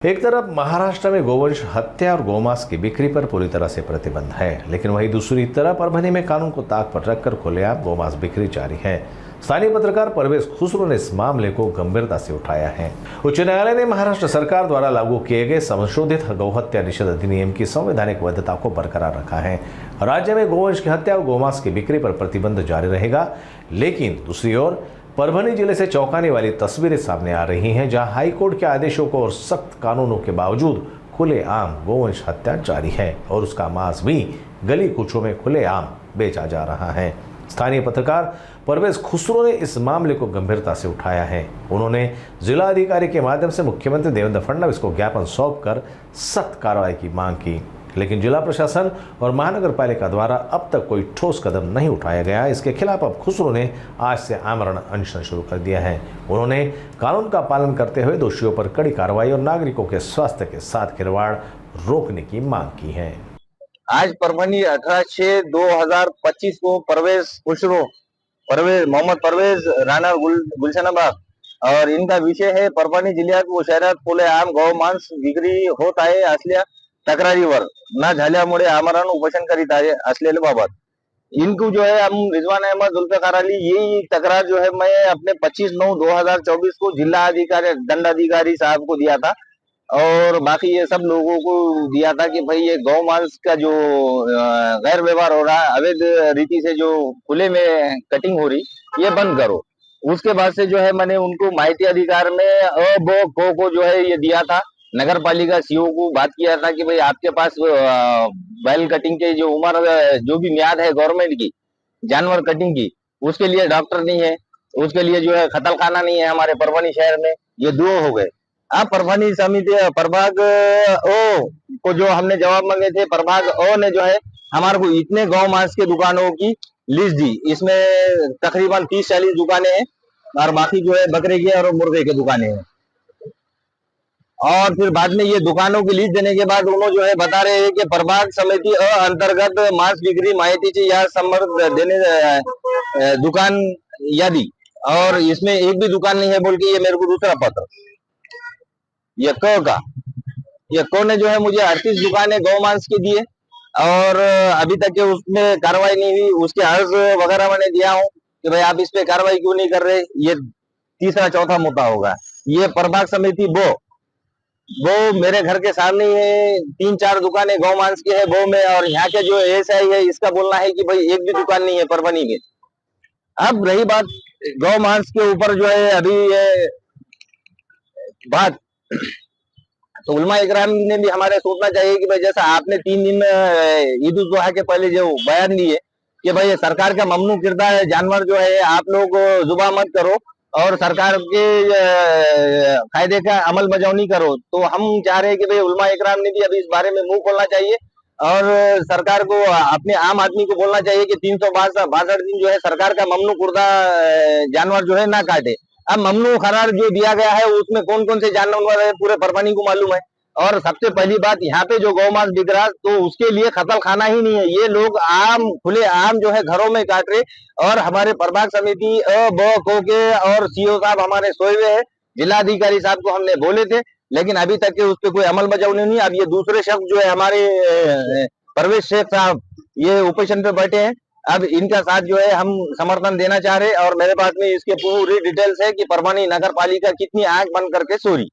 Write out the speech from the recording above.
एक तरफ महाराष्ट्र में गोवंश हत्या और गौमांस की बिक्री पर पूरी तरह से प्रतिबंध है, लेकिन वहीं दूसरी तरफ परभनी में कानून को ताक पर रखकर खुलेआम गौमांस बिक्री जारी है। स्थानीय पत्रकार परवेज खुसरो ने इस मामले को गंभीरता से उठाया है। उच्च न्यायालय ने महाराष्ट्र सरकार द्वारा लागू किए गए संशोधित गौहत्या निषेध अधिनियम की संवैधानिक वैधता को बरकरार रखा है। राज्य में गोवंश की हत्या और गौमांस की बिक्री पर प्रतिबंध जारी रहेगा, लेकिन दूसरी ओर परभनी जिले से चौंकाने वाली तस्वीरें सामने आ रही हैं, जहां हाईकोर्ट के आदेशों को और सख्त कानूनों के बावजूद खुलेआम गोवंश हत्या जारी है और उसका मांस भी गली कूचों में खुलेआम बेचा जा रहा है। स्थानीय पत्रकार परवेज खुसरो ने इस मामले को गंभीरता से उठाया है। उन्होंने जिला अधिकारी के माध्यम से मुख्यमंत्री देवेंद्र फडणवीस को ज्ञापन सौंपकर सख्त कार्रवाई की मांग की, लेकिन जिला प्रशासन और महानगर पालिका द्वारा अब तक कोई ठोस कदम नहीं उठाया गया। इसके खिलाफ अब खुसरो ने आज से आमरण अनशन शुरू कर दिया है। उन्होंने कानून का पालन करते हुए दोषियों पर कड़ी कार्रवाई और नागरिकों के स्वास्थ्य के साथ खिलवाड़ रोकने की मांग की है। आज परभनी 18/6/2025 को मोहम्मद परवेज राणा गुलशनाबाद और इनका विषय है परभणी जिल्ह्यात व शहरात खुलेआम गौमांस विक्री होत आहे असल्या तक्रारीवर न झाल्यामुळे आमरण उपोषण करीत असलेल्या बाबत इनको जो है हम रिजवान अहमद जुल्फिकार अली यही तकरार जो है मैं अपने 25/9/2024 को जिला अधिकारी दंडाधिकारी साहब को दिया था और बाकी ये सब लोगों को दिया था कि भाई ये गौमांस का जो गैर व्यवहार हो रहा है, अवैध रीति से जो खुले में कटिंग हो रही, ये बंद करो। उसके बाद से जो है मैंने उनको माहिती अधिकार में को जो है ये दिया था। नगर पालिका सीओ को बात किया था कि भाई आपके पास बैल कटिंग के जो उम्र जो भी मियाद है गवर्नमेंट की जानवर कटिंग की, उसके लिए डॉक्टर नहीं है, उसके लिए जो है खतलखाना नहीं है हमारे परभनी शहर में। ये दो हो गए। अब परभनी समिति प्रभाग ओ को जो हमने जवाब मांगे थे, प्रभाग ओ ने जो है हमारे को इतने गौ मांस के दुकानों की लिस्ट दी। इसमें तकरीबन 30-40 दुकानें हैं और बाकी जो है बकरे के और मुर्गे के दुकानें हैं। और फिर बाद में ये दुकानों की लिस्ट देने के बाद उन्होंने जो है बता रहे हैं कि प्रभाग समिति अंतर्गत मांस बिक्री माहितीची या संबंध देने दुकान यादी, और इसमें एक भी दुकान नहीं है बोल के ये मेरे को दूसरा पत्र ये को ने जो है मुझे 38 दुकानें गौमांस की दिए और अभी तक के उसमें कार्रवाई नहीं हुई। उसके अर्ज वगैरह मैंने दिया हूँ कि भाई आप इस पे कार्रवाई क्यों नहीं कर रहे। ये तीसरा चौथा मुद्दा होगा। ये प्रभाग समिति वो मेरे घर के सामने है, 3-4 दुकानें गौमांस की है वो में, और यहाँ के जो एएसआई है इसका बोलना है कि भाई एक भी दुकान नहीं है परभनी में। अब रही बात गौमांस के ऊपर जो है अभी ये बात, तो उलमा इकराम ने भी हमारे सोचना चाहिए कि भाई जैसा आपने 3 दिन ईद उल जुहा के पहले जो बयान दिए कि भाई सरकार का ममनू किरदार जानवर जो है आप लोग जुबा मत करो और सरकार के कायदे का अमल बजावनी करो, तो हम चाह रहे हैं कि भाई उलमा इकराम ने भी अभी इस बारे में मुंह खोलना चाहिए और सरकार को अपने आम आदमी को बोलना चाहिए कि 362 दिन जो है सरकार का ममनू कुर्दा जानवर जो है ना काटे। अब ममनू करार जो दिया गया है उसमें कौन कौन से जानवर है पूरे परभनी को मालूम है। और सबसे पहली बात यहाँ पे जो गौमांस बिक रहा तो उसके लिए खतल खाना ही नहीं है। ये लोग खुले आम जो है घरों में काट रहे और हमारे प्रभाग समिति को के और सीओ साहब हमारे सोए हुए है। जिलाधिकारी साहब को हमने बोले थे लेकिन अभी तक के उस पर कोई अमल बजावनी नहीं। अब ये दूसरे शख्स जो है हमारे परवेज शेख साहब ये उपोषण पे बैठे हैं। अब इनका साथ जो है हम समर्थन देना चाह रहे और मेरे पास में इसके पूरी डिटेल्स है कि परभनी नगर पालिका कितनी आंख बंद करके सो रही।